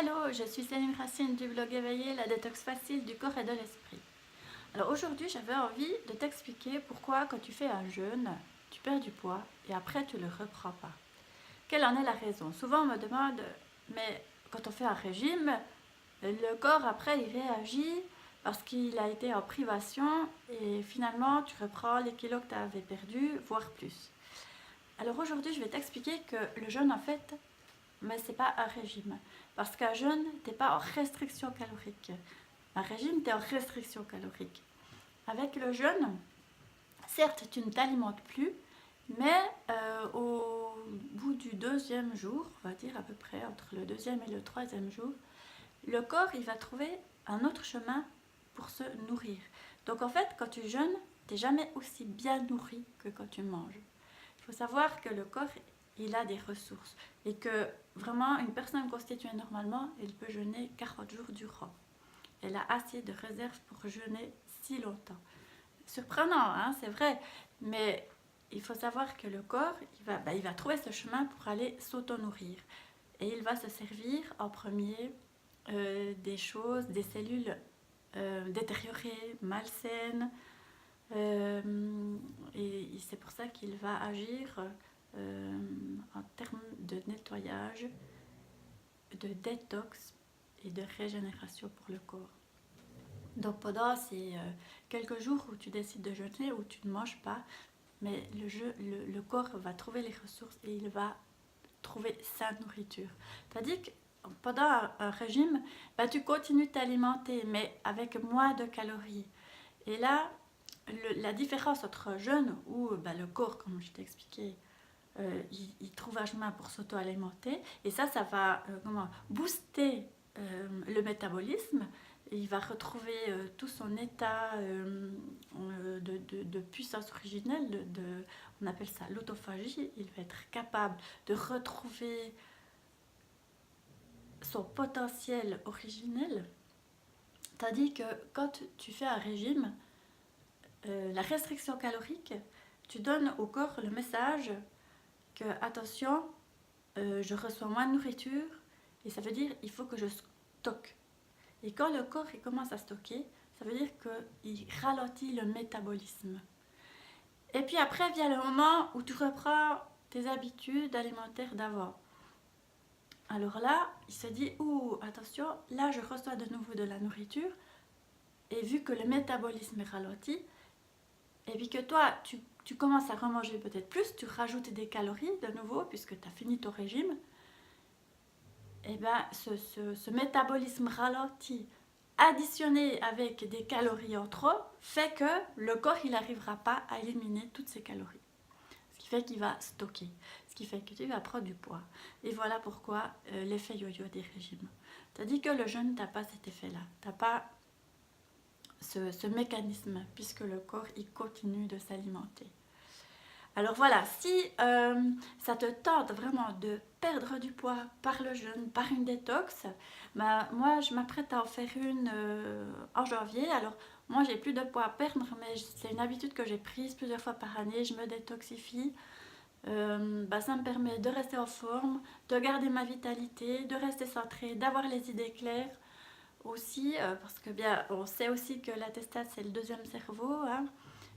Hello, je suis Céline Racine du blog Éveillé, la détox facile du corps et de l'esprit. Alors aujourd'hui, j'avais envie de t'expliquer pourquoi quand tu fais un jeûne, tu perds du poids et après tu ne le reprends pas. Quelle en est la raison? Souvent on me demande, mais quand on fait un régime, le corps après il réagit parce qu'il a été en privation et finalement tu reprends les kilos que tu avais perdus, voire plus. Alors aujourd'hui, je vais t'expliquer que le jeûne en fait, mais c'est pas un régime. Parce qu'un jeûne, t'es pas en restriction calorique. Un régime, tu es en restriction calorique. Avec le jeûne, certes, tu ne t'alimentes plus, mais au bout du deuxième jour, on va dire à peu près entre le deuxième et le troisième jour, le corps il va trouver un autre chemin pour se nourrir. Donc en fait, quand tu jeûnes, tu n'es jamais aussi bien nourri que quand tu manges. Il faut savoir que le corps, il a des ressources et que vraiment une personne constituée normalement, elle peut jeûner 40 jours durant. Elle a assez de réserves pour jeûner si longtemps. Surprenant, hein, c'est vrai, mais il faut savoir que le corps, il va trouver ce chemin pour aller s'auto-nourrir. Et il va se servir en premier des choses, des cellules détériorées, malsaines, et c'est pour ça qu'il va agir en termes de nettoyage, de détox et de régénération pour le corps. Donc pendant ces quelques jours où tu décides de jeûner, où tu ne manges pas, mais le corps va trouver les ressources et il va trouver sa nourriture. Tandis que pendant un régime, tu continues de t'alimenter, mais avec moins de calories. Et là, la différence entre un jeûne où le corps, comme je t'ai expliqué, il trouve un chemin pour s'auto-alimenter, et ça va booster le métabolisme. Il va retrouver tout son état de puissance originelle, on appelle ça l'autophagie. Il va être capable de retrouver son potentiel originel. Tandis que quand tu fais un régime, la restriction calorique, tu donnes au corps le message que, attention, je reçois moins de nourriture, et ça veut dire il faut que je stocke. Et quand le corps il commence à stocker, ça veut dire qu'il ralentit le métabolisme. Et puis après vient le moment où tu reprends tes habitudes alimentaires d'avant. Alors là, il se dit, attention, là je reçois de nouveau de la nourriture, et vu que le métabolisme est ralenti, et puis que toi, tu commences à remanger peut-être plus, tu rajoutes des calories de nouveau, puisque tu as fini ton régime, et bien ce métabolisme ralenti, additionné avec des calories en trop, fait que le corps il n'arrivera pas à éliminer toutes ces calories. Ce qui fait qu'il va stocker, ce qui fait que tu vas prendre du poids. Et voilà pourquoi l'effet yo-yo des régimes. Tandis que le jeûne, tu n'as pas cet effet-là, tu n'as pas ce mécanisme, puisque le corps il continue de s'alimenter. Alors voilà, si ça te tente vraiment de perdre du poids par le jeûne, par une détox, moi je m'apprête à en faire une en janvier. Alors moi j'ai plus de poids à perdre, mais c'est une habitude que j'ai prise plusieurs fois par année, je me détoxifie. Ça me permet de rester en forme, de garder ma vitalité, de rester centrée, d'avoir les idées claires aussi, parce que bien on sait aussi que la testate c'est le deuxième cerveau, hein,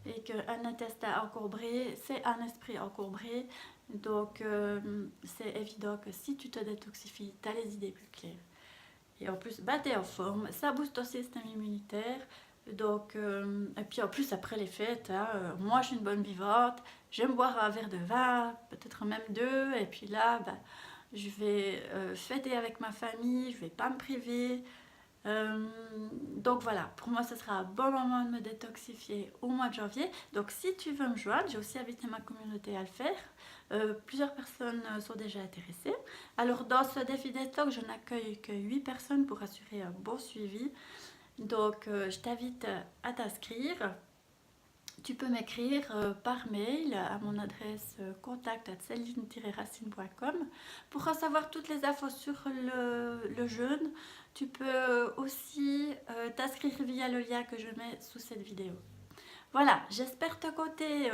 et qu'un intestin encombré c'est un esprit encombré. Donc c'est évident que si tu te détoxifies, tu as les idées plus claires. Et en plus, tu es en forme, ça booste ton système immunitaire. Donc, et puis en plus, après les fêtes, hein, moi je suis une bonne vivante, j'aime boire un verre de vin, peut-être même deux, et puis là, je vais fêter avec ma famille, je vais pas me priver. Donc voilà, pour moi ce sera un bon moment de me détoxifier au mois de janvier. Donc si tu veux me joindre, j'ai aussi invité ma communauté à le faire. Plusieurs personnes sont déjà intéressées. Alors dans ce défi détox, je n'accueille que 8 personnes pour assurer un bon suivi. Donc je t'invite à t'inscrire. Tu peux m'écrire par mail à mon adresse contact@celine-racine.com pour recevoir toutes les infos sur le jeûne. Tu peux aussi t'inscrire via le lien que je mets sous cette vidéo. Voilà, j'espère te compter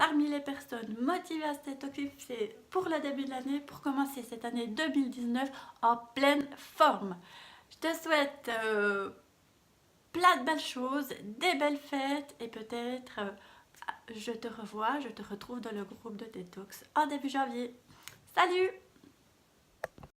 parmi les personnes motivées à se détoxifier pour le début de l'année, pour commencer cette année 2019 en pleine forme. Je te souhaite plein de belles choses, des belles fêtes et peut-être je te retrouve dans le groupe de détox en début janvier. Salut!